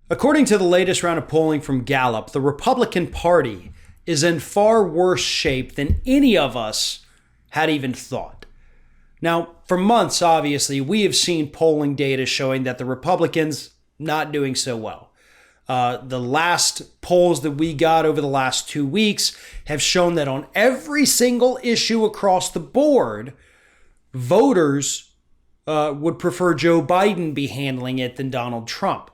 According to the latest round of polling from Gallup, the Republican Party is in far worse shape than any of us had even thought. Now, for months, obviously, we have seen polling data showing that the Republicans not doing so well. The last polls that we got over the last 2 weeks have shown that on every single issue across the board, voters would prefer Joe Biden be handling it than Donald Trump.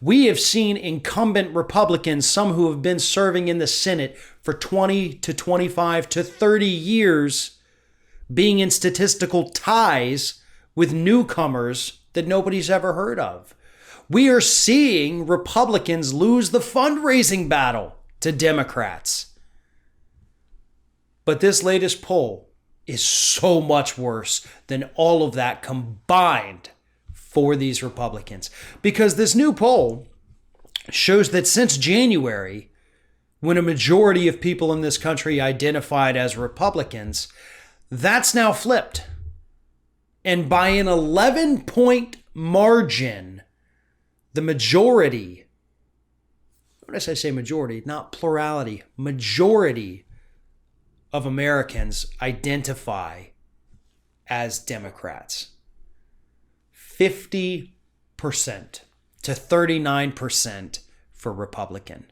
We have seen incumbent Republicans, some who have been serving in the Senate for 20 to 25 to 30 years, being in statistical ties with newcomers that nobody's ever heard of. We are seeing Republicans lose the fundraising battle to Democrats. But this latest poll is so much worse than all of that combined for these Republicans. Because this new poll shows that since January, when a majority of people in this country identified as Republicans, that's now flipped. And by an 11-point margin, the majority, notice I say majority, not plurality, majority of Americans identify as Democrats. 50% to 39% for Republican.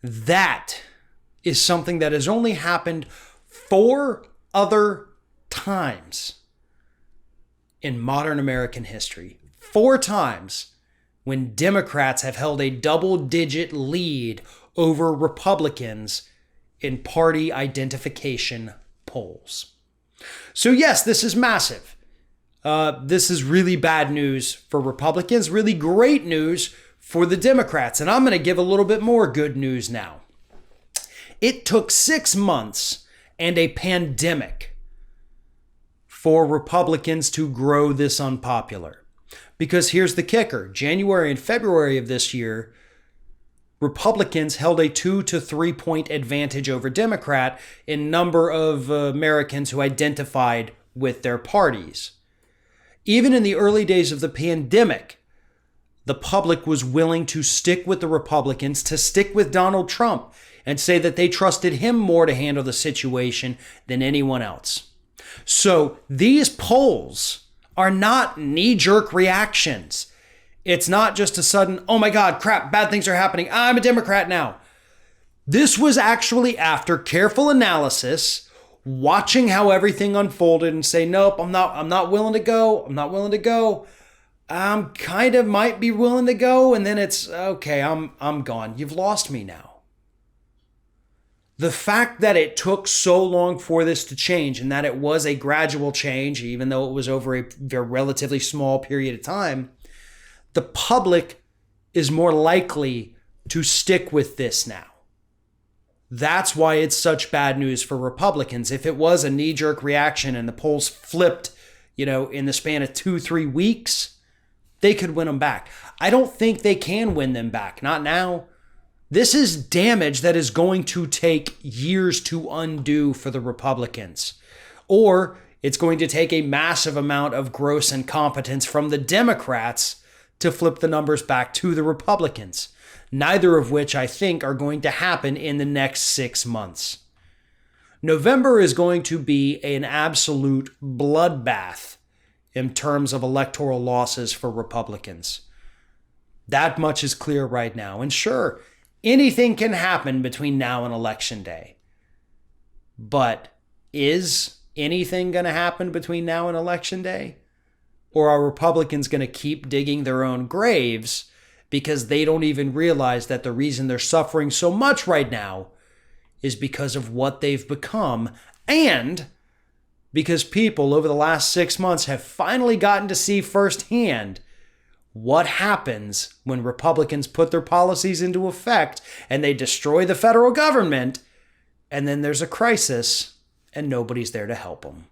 That is something that has only happened 4 other times in modern American history. 4 times when Democrats have held a double-digit lead over Republicans in party identification polls. So yes, this is massive. This is really bad news for Republicans, really great news for the Democrats. And I'm going to give a little bit more good news now. It took 6 months and a pandemic for Republicans to grow this unpopular. Because here's the kicker. January and February of this year, Republicans held a 2 to 3 point advantage over Democrat in number of Americans who identified with their parties. Even in the early days of the pandemic, the public was willing to stick with the Republicans, to stick with Donald Trump, and say that they trusted him more to handle the situation than anyone else. So these polls are not knee-jerk reactions. It's not just a sudden, oh my God, crap, bad things are happening. I'm a Democrat now. This was actually after careful analysis, watching how everything unfolded and say, nope, I'm not willing to go. I'm not willing to go. I'm kind of might be willing to go. And then it's, okay, I'm gone. You've lost me now. The fact that it took so long for this to change and that it was a gradual change, even though it was over a relatively small period of time, the public is more likely to stick with this now. That's why it's such bad news for Republicans. If it was a knee-jerk reaction and the polls flipped, in the span of 2-3 weeks, they could win them back. I don't think they can win them back. Not now. This is damage that is going to take years to undo for the Republicans. Or it's going to take a massive amount of gross incompetence from the Democrats to flip the numbers back to the Republicans. Neither of which I think are going to happen in the next 6 months. November is going to be an absolute bloodbath in terms of electoral losses for Republicans. That much is clear right now. And sure, anything can happen between now and Election Day. But is anything going to happen between now and Election Day? Or are Republicans going to keep digging their own graves because they don't even realize that the reason they're suffering so much right now is because of what they've become, and because people over the last 6 months have finally gotten to see firsthand what happens when Republicans put their policies into effect and they destroy the federal government, and then there's a crisis and nobody's there to help them.